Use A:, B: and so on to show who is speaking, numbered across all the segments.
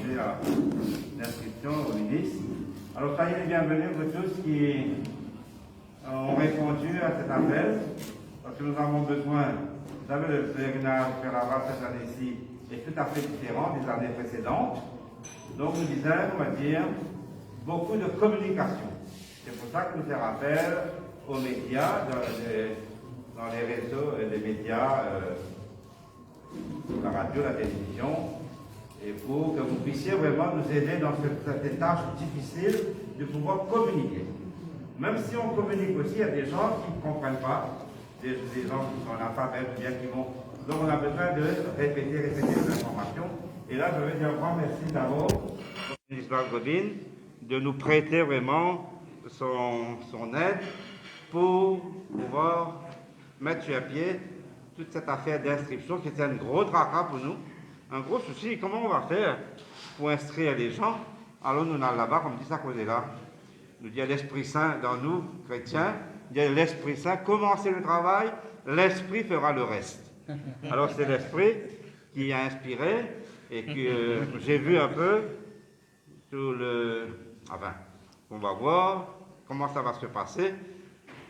A: procéder à l'inscription au ministre. Alors, soyez les bienvenus pour tous qui ont répondu à cet appel, parce que nous avons besoin, vous savez, le pèlerinage vers la race cette année-ci est tout à fait différent des années précédentes. Donc, nous disons, on va dire, beaucoup de communication. C'est pour ça que nous faisons appel aux médias, dans les réseaux et les médias, la radio, la télévision, et pour que vous puissiez vraiment nous aider dans cette tâche difficile de pouvoir communiquer. Même si on communique aussi, il y a des gens qui ne comprennent pas, des gens qui sont analphabètes, bien qui vont. Donc on a besoin de répéter les informations. Et là, je veux dire un grand merci d'abord au ministre Godin de nous prêter vraiment son aide pour pouvoir mettre sur pied toute cette affaire d'inscription qui était un gros tracas pour nous, un gros souci. Comment on va faire pour inscrire les gens? Alors nous, là-bas, comme dit ça, côté là, nous dit l'Esprit Saint dans nous, chrétiens, il y a l'Esprit Saint, commencez le travail, l'Esprit fera le reste. Alors c'est l'Esprit qui a inspiré et que j'ai vu un peu tout le... Enfin, on va voir comment ça va se passer.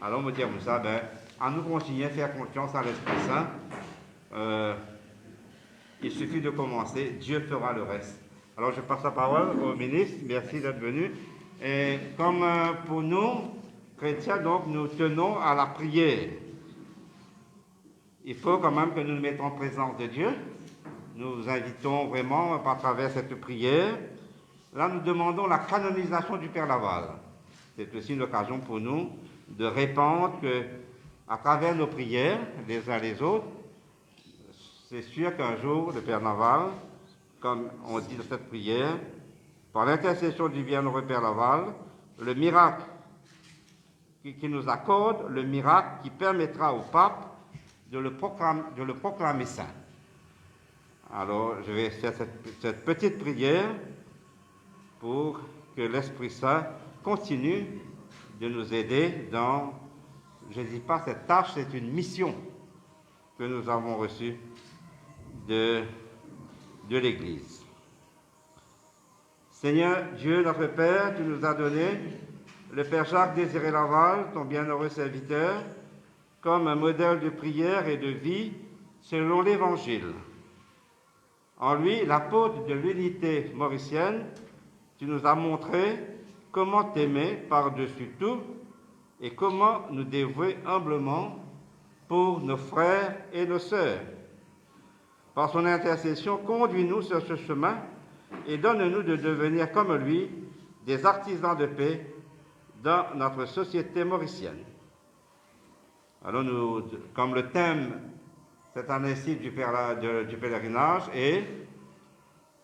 A: Alors on me dit comme ça, ben, à nous continuer à faire confiance à l'Esprit Saint. Il suffit de commencer, Dieu fera le reste. Alors je passe la parole au ministre, merci d'être venu. Et comme pour nous, chrétiens, donc, nous tenons à la prière. Il faut quand même que nous nous mettons en présence de Dieu. Nous invitons vraiment, par travers cette prière, là nous demandons la canonisation du Père Laval. C'est aussi une occasion pour nous de répandre que, à travers nos prières, les uns les autres, c'est sûr qu'un jour, le Père Laval, comme on dit dans cette prière, par l'intercession du bienheureux Père Laval, le miracle qui nous accorde, le miracle qui permettra au pape de le proclamer saint. Alors, je vais faire cette petite prière pour que l'Esprit Saint continue de nous aider dans, je ne dis pas cette tâche, c'est une mission que nous avons reçue de l'Église. Seigneur Dieu, notre Père, tu nous as donné le Père Jacques-Désiré Laval, ton bienheureux serviteur, comme un modèle de prière et de vie selon l'Évangile. En lui, l'apôtre de l'unité mauricienne, tu nous as montré comment t'aimer par-dessus tout et comment nous dévouer humblement pour nos frères et nos sœurs. Par son intercession, conduis-nous sur ce chemin et donne-nous de devenir comme lui des artisans de paix dans notre société mauricienne. Alors nous, comme le thème cette année-ci du pèlerinage est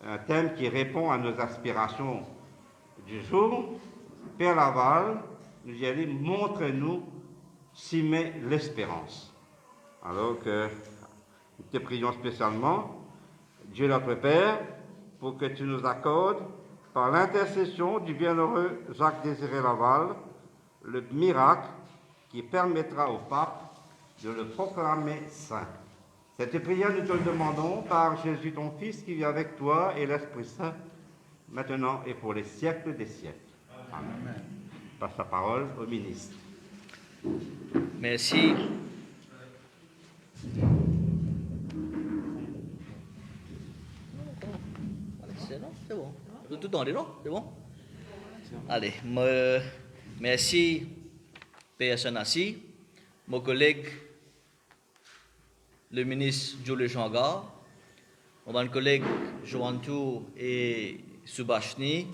A: un thème qui répond à nos aspirations du jour, Père Laval nous dit, montre-nous s'y met l'espérance. Alors que nous te prions spécialement, Dieu notre Père, pour que tu nous accordes, par l'intercession du bienheureux Jacques-Désiré Laval, le miracle qui permettra au pape de le proclamer saint. Cette prière, nous te le demandons par Jésus ton Fils qui vit avec toi et l'Esprit Saint, maintenant et pour les siècles des siècles. Amen. Je passe la parole au ministre.
B: Merci. C'est bon. Tout dans les noms, c'est bon? Allez, merci, Père Sanassi, mon collègue, le ministre Jules Janga, mon collègue Joantou et Subashni,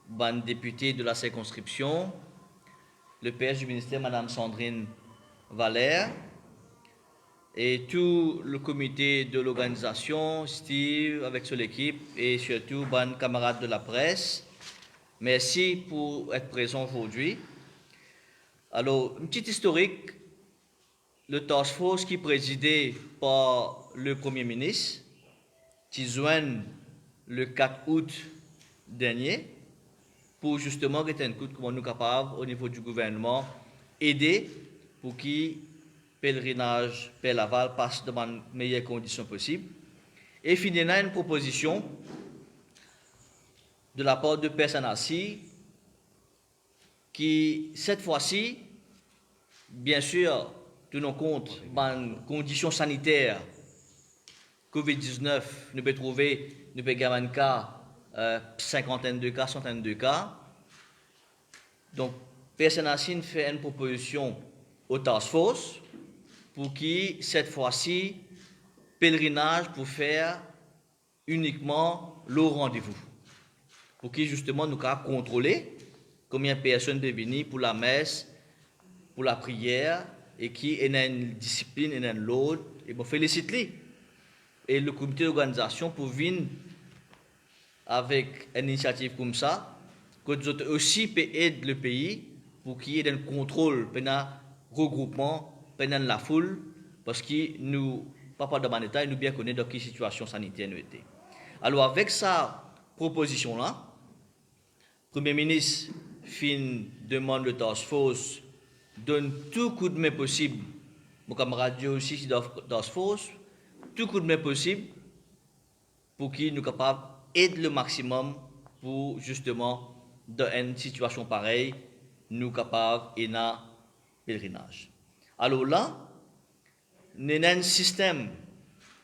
B: mon député de la circonscription, le PS du ministère, Madame Sandrine Valère, et tout le comité de l'organisation, Steve avec son équipe et surtout mes camarades de la presse. Merci pour être présent aujourd'hui. Alors, une petite historique, le task force qui est présidé par le Premier ministre, qui joignent le 4 août dernier, pour justement être un coup de comment nous capables au niveau du gouvernement aider pour qu'il pèlerinage Père Laval passe dans les meilleures conditions possibles. Et finalement, une proposition de la part de personnes assis qui, cette fois-ci, bien sûr, tenons compte des conditions sanitaires COVID-19, nous pouvons trouver, nous pouvons gagner un cas, cinquantaine de cas, centaine de cas. Donc, personne assis fait une proposition au task force pour qui, cette fois-ci, pèlerinage pour faire uniquement le rendez-vous. Pour qui, justement, nous avons contrôler combien de personnes peuvent venir pour la messe, pour la prière, et qui est une discipline, et une l'autre, et bon, félicite-les. Et le comité d'organisation pour venir avec une initiative comme ça, que nous aussi peut aider le pays pour qu'il y ait un contrôle pendant le regroupement, pendant la foule, parce que nous, pas de mon état, nous bien connaissons dans quelle situation sanitaire nous étions. Alors avec sa proposition-là, le Premier ministre demande le task force, donne tout coup de main possible, mon camarade aussi dans task force, tout coup de main possible pour qu'il nous capable d'aider le maximum pour justement dans une situation pareille nous capables et un pèlerinage. Alors là, nous avons un système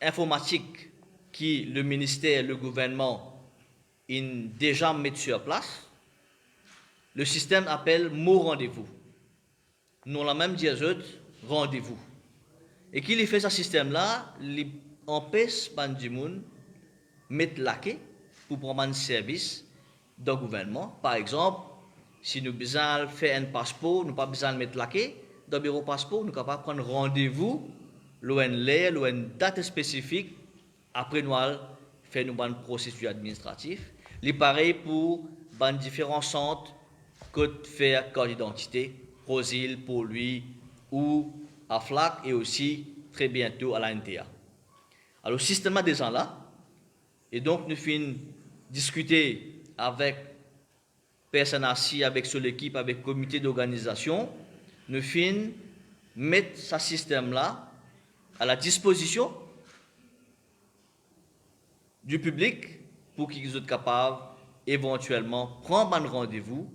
B: informatique qui le ministère, le gouvernement, ont déjà mis sur place. Le système appelle mot rendez-vous. Nous la même dit rendez-vous. Et qui fait ce système-là, il empêche les gens de mettre laqué pour prendre un service dans le gouvernement. Par exemple, si nous besoin faire un passeport, nous pas besoin de mettre laqué. Dans le bureau passeport, nous sommes capables de prendre rendez-vous, une date spécifique, après nous faire un processus administratif. Il est pareil pour les différents centres que faire carte d'identité, Rosil, pour lui, ou à FLAC et aussi très bientôt à la NTA. Alors, le système des gens là, et donc nous finissons discuter avec personnes assises, avec son équipe, avec le comité d'organisation, nous finissons mettre ce système-là à la disposition du public pour qu'ils soient capables éventuellement prendre un rendez-vous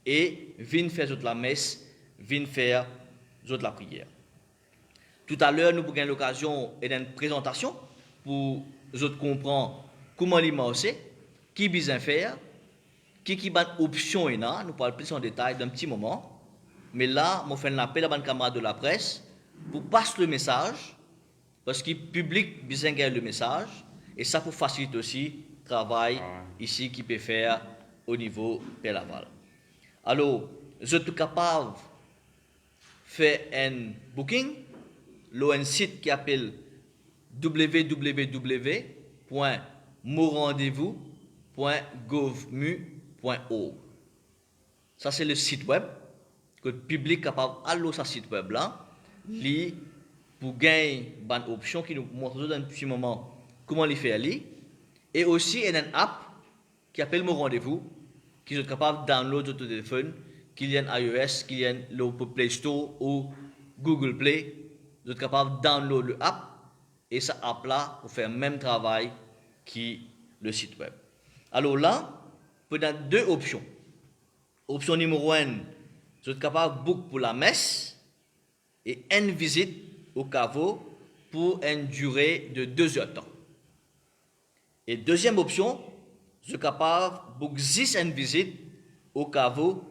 B: et venir faire la messe, venir faire la prière. Tout à l'heure, nous avons l'occasion d'une présentation pour vous comprendre comment l'immenser, qui besoin faire, qui est option et là, nous parlons plus en détail d'un petit moment. Mais là, je fais un appel à mon camarade de la presse pour passer le message, parce que le public besoin de le message, et ça pour faciliter aussi le travail ici qui peut faire au niveau de Laval. Alors, je suis capable de faire un booking, un site qui s'appelle www.morendezvous.govmu.org. Ça, c'est le site web que le public est capable d'aller sur ce site web là, pour gagner une option qui nous montre dans un petit moment comment les faire aller. Et aussi, il y a une app qui s'appelle Mon Rendez-vous, qui est capable de download sur ton téléphone, qu'il y a iOS, qu'il y a le Play Store ou Google Play. Vous êtes capable de download l'app et cette app-là pour faire le même travail que le site web. Alors là, vous avez deux options. Option numéro 1, vous êtes capable de book pour la messe et une visite au caveau pour une durée de 2 heures de temps. Et deuxième option, vous êtes capable de book 10 une visite au caveau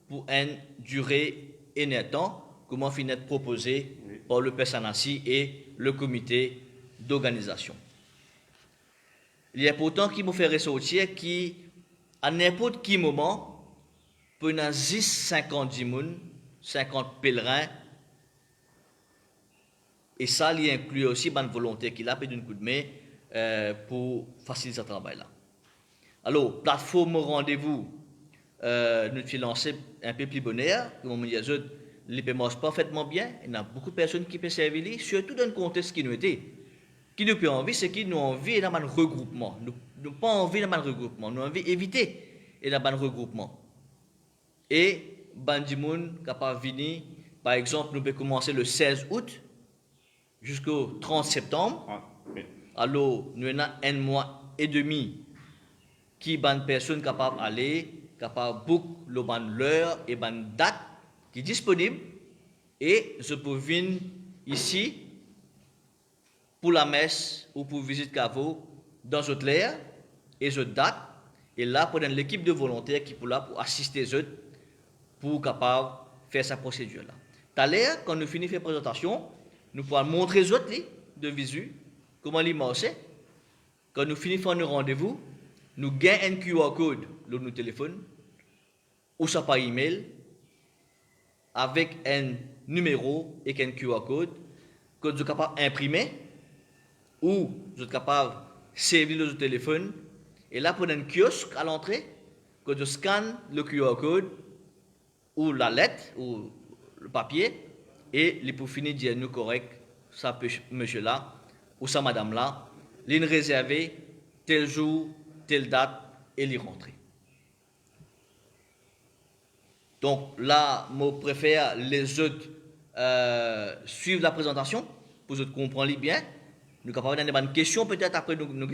B: pour une durée de temps, comment finit proposé par le PSNACI et le comité d'organisation. Il est important qu'il me fait ressortir qu'à n'importe quel moment, pour 10, 50 personnes, 50 pèlerins, et ça, il inclut aussi une volonté qu'il a fait d'un coup de main pour faciliter ce travail-là. Alors, plateforme rendez-vous, nous avons lancé un peu plus bonheur, comme on dit, les paiements parfaitement bien, il y a beaucoup de personnes qui peuvent servir, surtout dans le contexte qui nous était. Qui nous peut envie, c'est qu'ils nous envie d'avoir un regroupement. Nous n'avons pas envie d'avoir un regroupement, nous avons envie d'éviter d'avoir un regroupement. Et, Bandimoun, capable de venir, par exemple, nous pouvons commencer le 16 août jusqu'au 30 septembre. Alors, nous avons un mois et demi qui bonne personne capable d'aller, capable book le bonne l'heure et bonne date qui est disponible et je peux venir ici pour la messe ou pour visite Cavo dans votre l'air et cette date et là pour l'équipe de volontaires qui est là pour assister eux pour capable faire sa procédure là. Tout à l'heure quand nous finissons la présentation, nous pourrons montrer aux autres de visu comment les marcher. Quand nous finissons nos rendez-vous, nous gagnons un QR code sur nos téléphones ou ça par email avec un numéro et un QR code que vous êtes capable d'imprimer ou vous êtes capable de servir le téléphone et là pour un kiosque à l'entrée que vous scannez le QR code ou la lettre ou le papier et les pour finir dire nous correct ça monsieur là ou ça madame là ligne réservée tel jour telle date et les rentrer. Donc là, je préfère les autres suivre la présentation pour que vous compreniez bien. Nous sommes capables d'avoir des questions peut-être après nous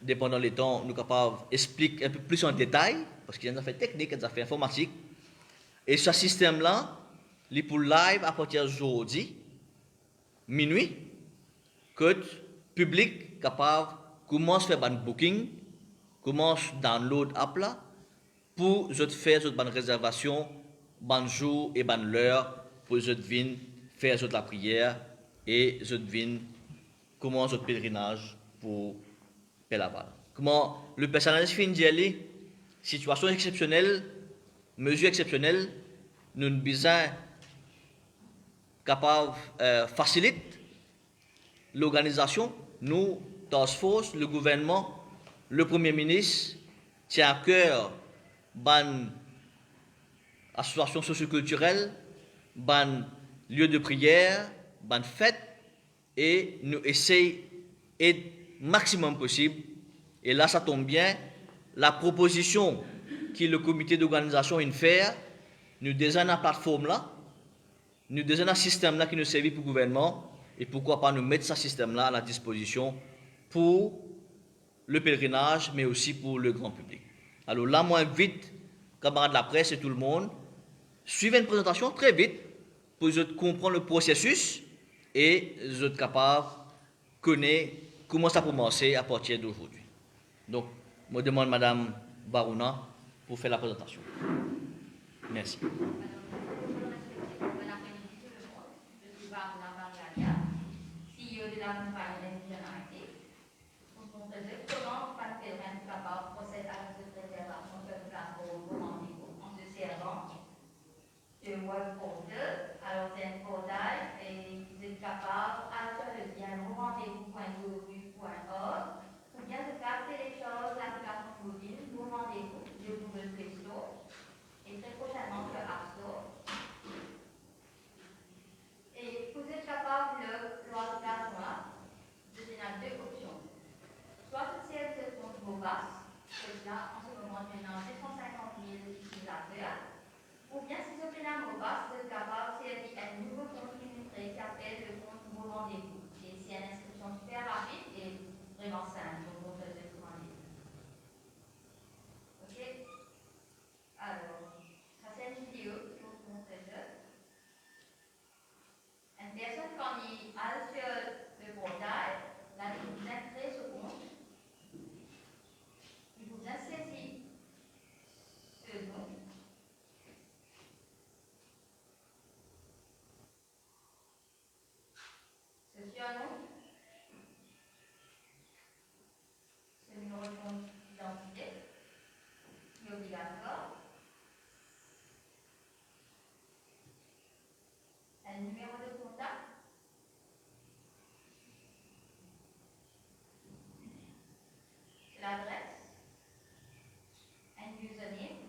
B: dépendant des temps, nous sommes capables d'expliquer un peu plus en détail parce qu'il y a des affaires techniques, des affaires informatiques. Et ce système-là, il est pour live à partir d'aujourd'hui, minuit, que le public capable commence à faire un booking, commence à download l'app là, pour faire une réservation, bon jour et bonne l'heure, pour venir faire la prière et venir commencer le pèlerinage pour Pelaval. Comment le personnel finit d'y aller, situation exceptionnelle, mesure exceptionnelle, nous avons besoin capable faciliter l'organisation, nous, Task Force, le gouvernement, le Premier ministre, tient à cœur ban association socioculturelle, ban lieu de prière, ban fête, et nous essayons d'être maximum possible. Et là, ça tombe bien, la proposition que le comité d'organisation vient faire, nous désignons la plateforme là, nous désignons un système là qui nous servit pour le gouvernement, et pourquoi pas nous mettre ce système là à la disposition pour le pèlerinage, mais aussi pour le grand public. Alors là, moi, invite, camarades de la presse et tout le monde, suivez une présentation très vite pour que vous compreniez le processus et vous êtes capable de connaître comment ça a commencé à partir d'aujourd'hui. Donc, je demande Madame Barouna pour faire la présentation. Merci.
C: CEO de la compagnie United. Comment chaque pèlerin est capable de procéder à cette réservation de place pour vos rendez-vous en se servant de web portal. Alors, c'est un portail et vous êtes capable à faire le lien rendez-vous.gouv.org ou bien de faire télécharger l'application mobile Vos rendez-vous de Google Play Store et très prochainement sur App Store. Et vous êtes capable de l'organisation de donner deux options. Soit c'est le compte Mobas, là en ce moment il y a 250 000 utilisateurs, ou bien si vous avez un Mobas, vous êtes capable de servir un nouveau compte illustré qui s'appelle le compte Vos rendez-vous. Et c'est une inscription super rapide et vraiment simple pour votre rendez-vous. Ok? Alors, ça c'est une vidéo que je vous montre. Une personne, quand il a sur le portail, là, il vous a créé ce compte, il vous a saisi ce nom. Ce surnom, ce numéro de compte d'identité, qui est obligatoire. Un numéro de contact. L'adresse, un username,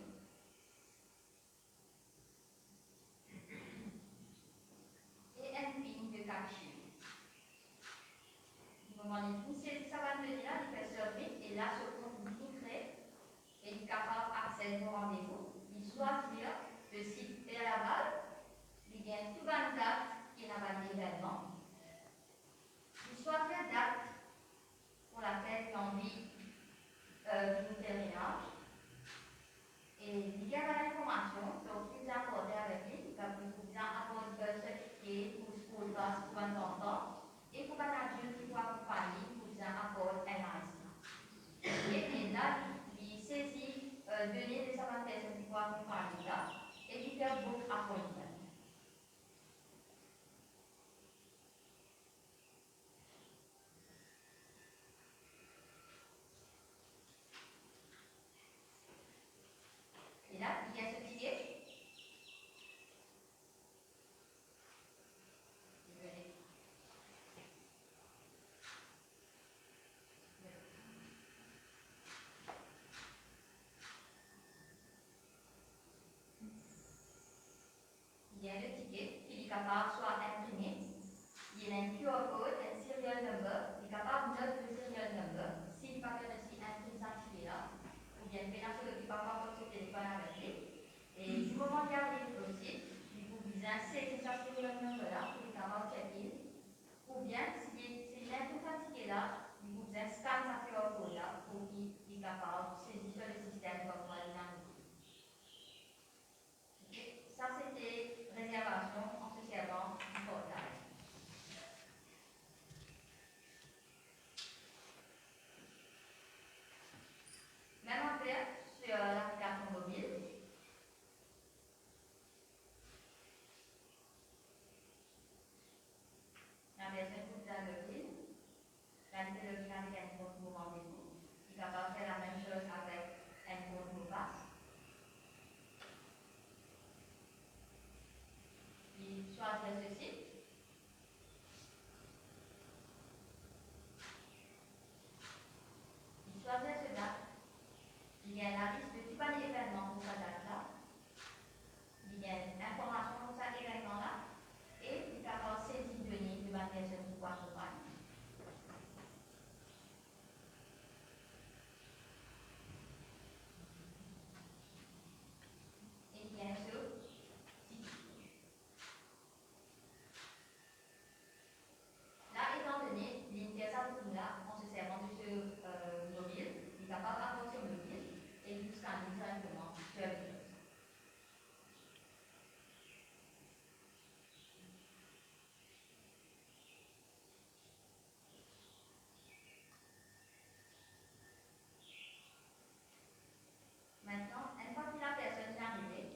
C: et un PIN de capture. Du moment où ça va venir là, il fait submit, et là, ce compte tout crée, et il est capable d'accéder au rendez-vous. Il choisit le site Pelaval, il gagne tout une date qui n'a pas d'événement. Il choisit la date pour laquelle il a envie bien faire sur le parfois sur le téléphone avec lui. Et du moment qu'il arrive au site, il faut bien saisir sa série là pour avoir check-in. Ou bien, si l'interface qui est là, il faut bien scanner sa QR code là pour qu'il soit capable de saisir sur le système comme on l'a dit. Ça, c'était réservation en se servant du portail. Même affaire sur l'application mobile. La version toute la login. La login avec un compte mot rendez-vous. Il est capable de faire la même chose avec un compte mot passe. Il choisit ce site. Il choisit ce date. Il y a la liste de tout pas d'événements pour cette date-là. Il y a une information pour cet événement-là. Et il est capable de saisir les données de la personne pour pouvoir accompagner. Et bien sûr, là, étant donné l'interface là, en se servant de ce mobile, il est capable d'avoir ce mobile et de scanner directement sur le site. Maintenant, une fois que la personne est arrivée,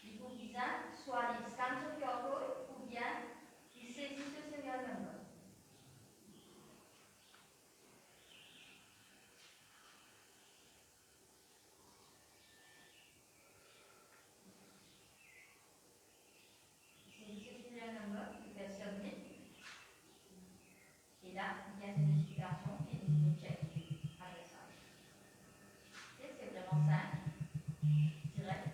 C: il faut bien soit il scanne ce QR code ou bien il saisit ce serial number. Il saisit ce serial number, il fait submit. Et là, il y a une notification et il check avec ça. Et c'est vraiment simple, direct.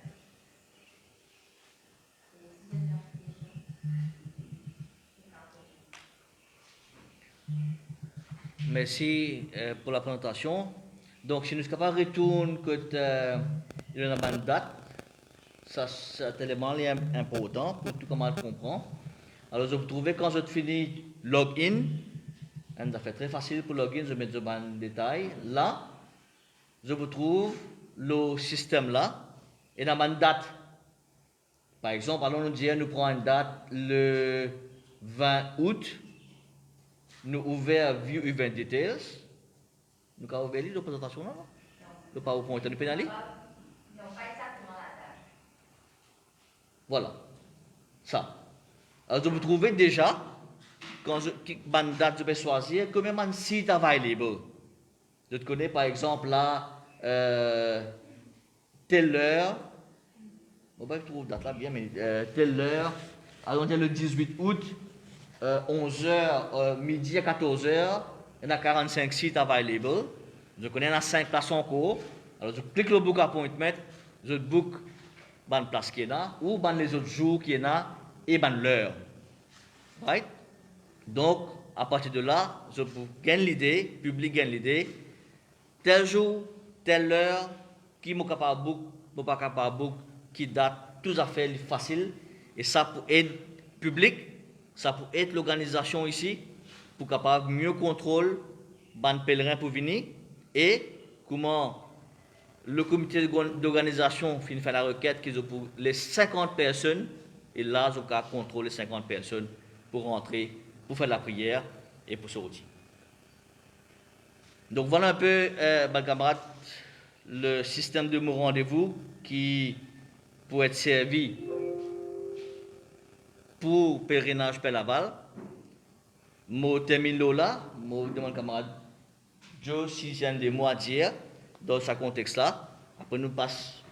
B: Merci pour la présentation. Donc, si nous sommes capables de retourner que il y a une date, ça cet élément est important pour tout comment le comprendre. Alors, je vous trouvez quand je finis login, ça fait très facile pour login, je mets le détail. Là, je vous trouve le système là et dans une date. Par exemple, allons nous dire, nous prenons une date le 20 août. Nous ouvrons View Event Details. Nous avons ouvert la présentation là? Le PowerPoint, nous pénalisons?
C: Non, pas exactement la date.
B: Voilà. Ça. Alors, vous trouvez déjà, quand une date, je vais choisir, combien de sites available. Je te connais par exemple là, telle heure, on va trouver date là bien, mais telle heure, allons dire le 18 août, 11h, midi à 14h, il y a 45 sites available. Je connais, il y a 5 places en cours. Alors, je clique le book appointment, je book la place qui est là, ou les autres jours qui est là, et l'heure. Right? Donc, à partir de là, je gagne l'idée, public gagne l'idée, tel jour, telle heure, qui m'a capable book, m'a pas capable book, qui date, tout à fait facile, et ça pour être public, ça pour être l'organisation ici, pour capable mieux contrôler les pèlerins pour venir, et comment le comité d'organisation finit faire la requête qu'ils ont pour les 50 personnes, et là, ils ont contrôler les 50 personnes pour rentrer, pour faire la prière et pour sortir. Donc voilà un peu, mes camarades, le système de mon rendez-vous qui peut être servi pour pèlerinage Père-Laval. Je termine là, je demande camarade Joe si j'ai des mots à dire dans ce contexte-là. Après, nous passons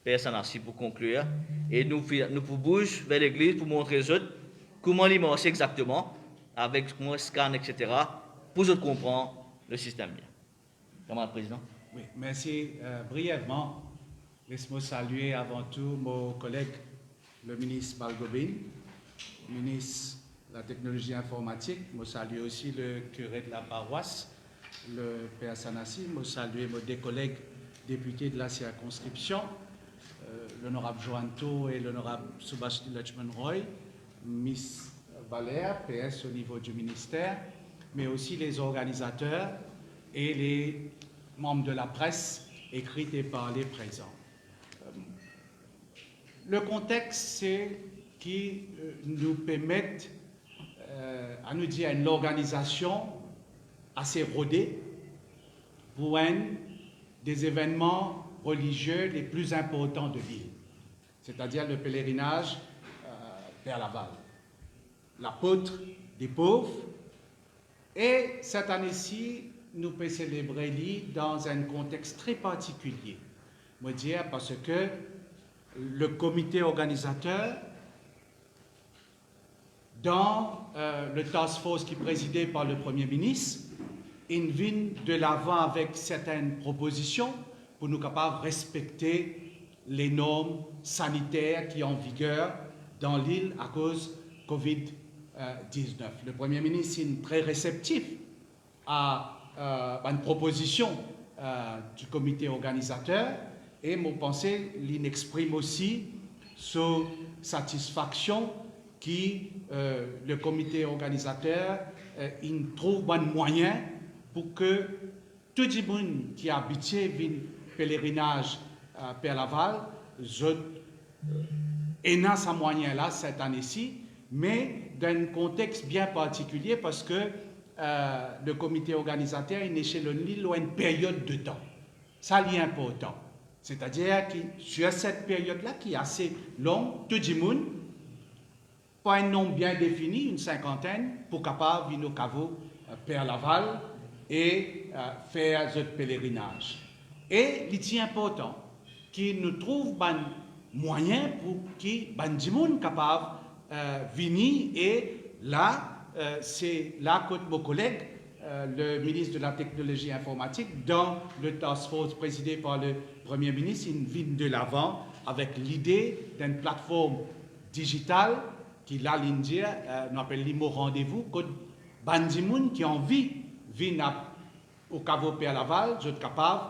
B: personne assis pour conclure. Et nous bouger vers l'église pour montrer aux autres comment les marcher exactement, avec mon scan, etc., pour qu'ils comprennent le système bien. Camarade président.
D: Oui, merci. Brièvement, laisse-moi saluer avant tout mon collègue, le ministre Balgobin, ministre de la technologie informatique. Je salue aussi le curé de la paroisse, le Père Sanassi. Je salue mes deux collègues députés de la circonscription, l'honorable Joanto et l'honorable Subhashni Lachman Roy, Miss Valère, PS au niveau du ministère, mais aussi les organisateurs et les membres de la presse écrite et parlée présents. Le contexte, c'est qui nous permettent à nous dire une organisation assez rodée pour un des événements religieux les plus importants de l'île, c'est-à-dire le pèlerinage vers Laval, l'apôtre des pauvres. Et cette année-ci, nous pouvons célébrer l'île dans un contexte très particulier. Je veux dire parce que le comité organisateur, dans le task force qui est présidé par le Premier ministre, il vient de l'avant avec certaines propositions pour nous capables de respecter les normes sanitaires qui sont en vigueur dans l'île à cause de Covid-19. Le Premier ministre est très réceptif à une proposition du comité organisateur et mon pensée, il exprime aussi sa satisfaction qui le comité organisateur il trouve un moyen pour que tout le monde qui est habitué à un pèlerinage vers Laval ait ce moyen-là cette année-ci, mais dans un contexte bien particulier parce que le comité organisateur est échelonné à une période de temps. Ça, c'est important. C'est-à-dire que sur cette période-là, qui est assez longue, tout le monde, pas un nombre bien défini, une cinquantaine, pour capable venir au caveau Père Laval et faire ce pèlerinage. Et il est important qu'il nous trouve un moyen pour que ben du monde capable venir et là c'est là que mon collègue le ministre de la Technologie informatique dans le task force présidé par le Premier ministre, il vient de l'avant avec l'idée d'une plateforme digitale qui là l'Indien nous appelle l'IMO rendez-vous que Bandimoun qui a envie de venir au caveau Père Laval, je suis capable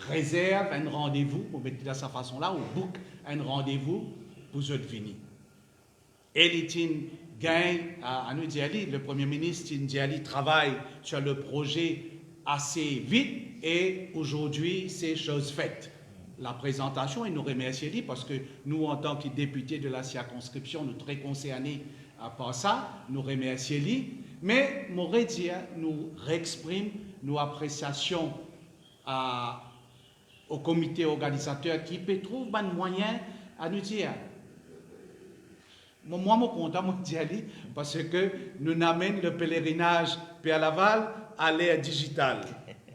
D: réserve un rendez-vous, pour mettre de cette façon-là, ou book un rendez-vous pour je venir. Et il gagne à nous dire, le Premier ministre travaille sur le projet assez vite et aujourd'hui c'est chose faite. La présentation, et nous remercions parce que nous, en tant que députés de la circonscription, nous sommes très concernés par ça, nous remercions mais m'aurait dit, nous réexprime nos appréciations au comité organisateur qui peut trouver un moyen à nous dire. Moi, je suis content d'y aller parce que nous amènons le pèlerinage Père Laval à l'ère digitale.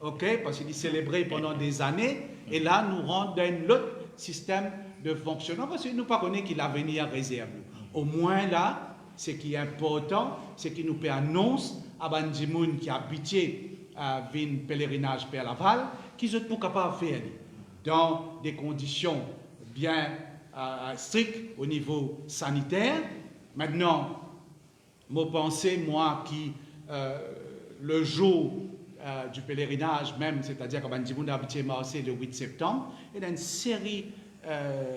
D: Ok? Parce qu'il est célébré pendant des années et là, nous rentrons dans un autre système de fonctionnement parce que nous ne connaissons pas qu'il a l'avenir réserve. Au moins là, ce qui est important, c'est qu'il nous peut annoncer à Bandimoun qui a habité à un pèlerinage Père Laval, qu'ils sont pas capables de faire dans des conditions bien strictes au niveau sanitaire. Maintenant, je pense, moi, qui le jour du pèlerinage même, c'est-à-dire que Bandimoun a habité Marseille le 8 septembre, il y a une série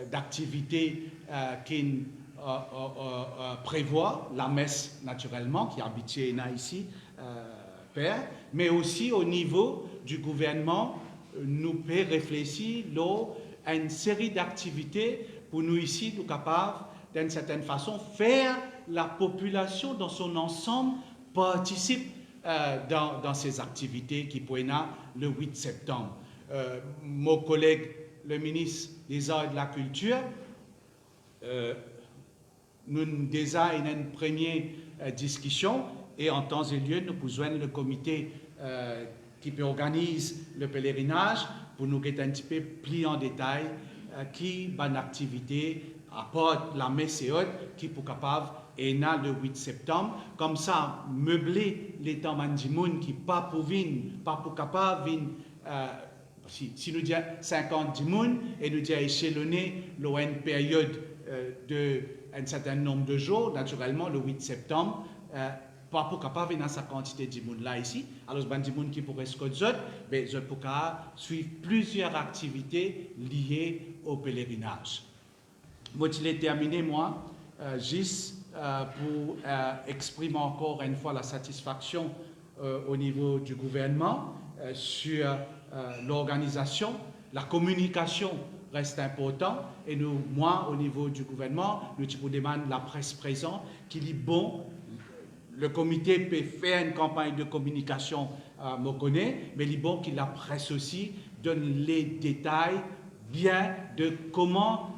D: d'activités qui prévoit la messe naturellement, qui habite ici, Père, mais aussi au niveau du gouvernement, nous pouvons réfléchir à une série d'activités pour nous ici, nous capables, d'une certaine façon, faire la population dans son ensemble participe dans ces activités qui pourraient le 8 septembre. Mon collègue, le ministre des Arts et de la Culture, nous déjà une première discussion et en temps et lieu, nous pouvons joindre le comité qui organise le pèlerinage pour nous get un petit peu plus en détail qui bonne activité apporte la messe et autres qui pour capable et là le 8 septembre comme ça meubler les temps mandimoun qui pas pour venir pas pour capable venir si nous disons 50 dimoun et nous disons échelonner une période de un certain nombre de jours, naturellement le 8 septembre, pas pour capable venir sa quantité de monde là ici. Alors, ben, du monde qui pourrait se connaître, ben, je pourrais suivre plusieurs activités liées au pèlerinage. Moi, je l'ai terminé, moi, juste pour exprimer encore une fois la satisfaction au niveau du gouvernement sur l'organisation, la communication reste important et nous, moi, au niveau du gouvernement, nous vous demandons la presse présente qu'il est bon. Le comité peut faire une campagne de communication, me connaît, mais il est bon que la presse aussi donne les détails bien de comment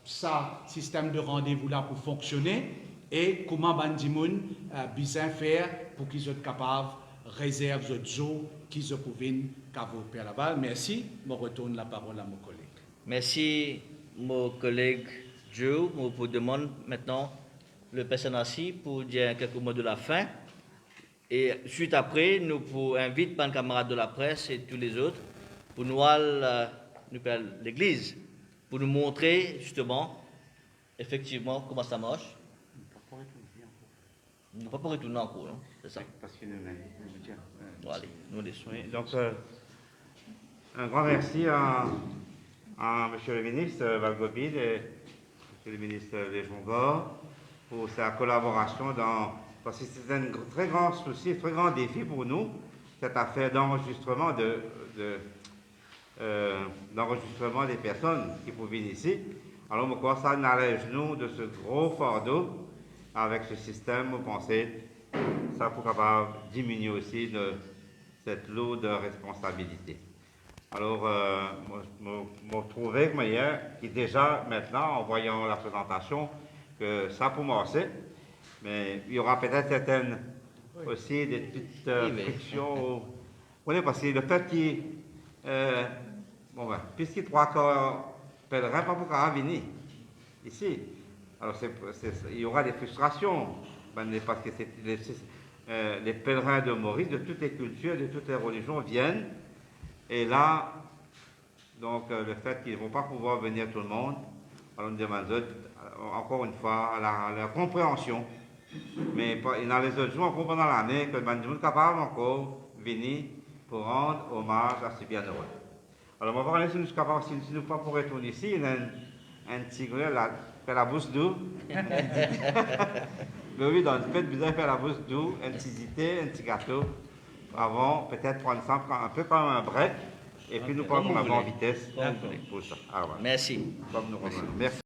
D: ça système de rendez-vous là pour fonctionner et comment Bandimoun besoin faire pour qu'ils soient capables réserver le jour qu'ils peuvent venir là-bas. Merci. Je retourne la parole à mon collègue.
B: Merci, mon collègue Joe. Je vous demande maintenant le personne assis pour dire quelques mots de la fin. Et suite après, nous pour inviter les camarades de la presse et tous les autres pour nous aller l'église, pour nous montrer justement, effectivement, comment ça marche. Nous ne pouvons pas retourner encore, non? C'est ça.
A: Parce que nous
B: Allez, nous laissons.
A: oui, donc, un grand merci à M. le ministre Valgobide et M. le ministre Léjon-Gor pour sa collaboration parce que c'est un très grand souci, un très grand défi pour nous, cette affaire d'enregistrement d'enregistrement des personnes qui peuvent venir ici. Alors, on commence à allège nous de ce gros fardeau avec ce système, vous pensez, ça pour capable diminuer aussi cette lourde responsabilité. Alors, je trouvais que hier, qui déjà maintenant, en voyant la présentation, que ça pour marcher, mais il y aura peut-être certaines aussi des petites frictions. Oui, parce que le fait qu'il puisqu'il y a 3 quarts pèlerins, pas pour venir ici. Alors, il y aura des frustrations, parce que les pèlerins de Maurice, de toutes les cultures, de toutes les religions viennent. Et là, donc, le fait qu'ils ne vont pas pouvoir venir tout le monde, alors on demande encore une fois la compréhension. Mais dans les autres jours, encore pendant l'année, que les gens sont capables encore de venir pour rendre hommage à ce bienheureux. Alors, on va parler si nous sommes capables, si nous ne pouvons pas retourner ici, il y a un petit gars là, fait la bouche d'eau. Mais oui, dans le fait, vous avez fait la bouche d'eau, un petit thé, un petit gâteau, avant peut-être prendre ça un peu comme un break, et puis nous parlons à grande vitesse pour ça.
B: Merci.
A: Comme nous Merci.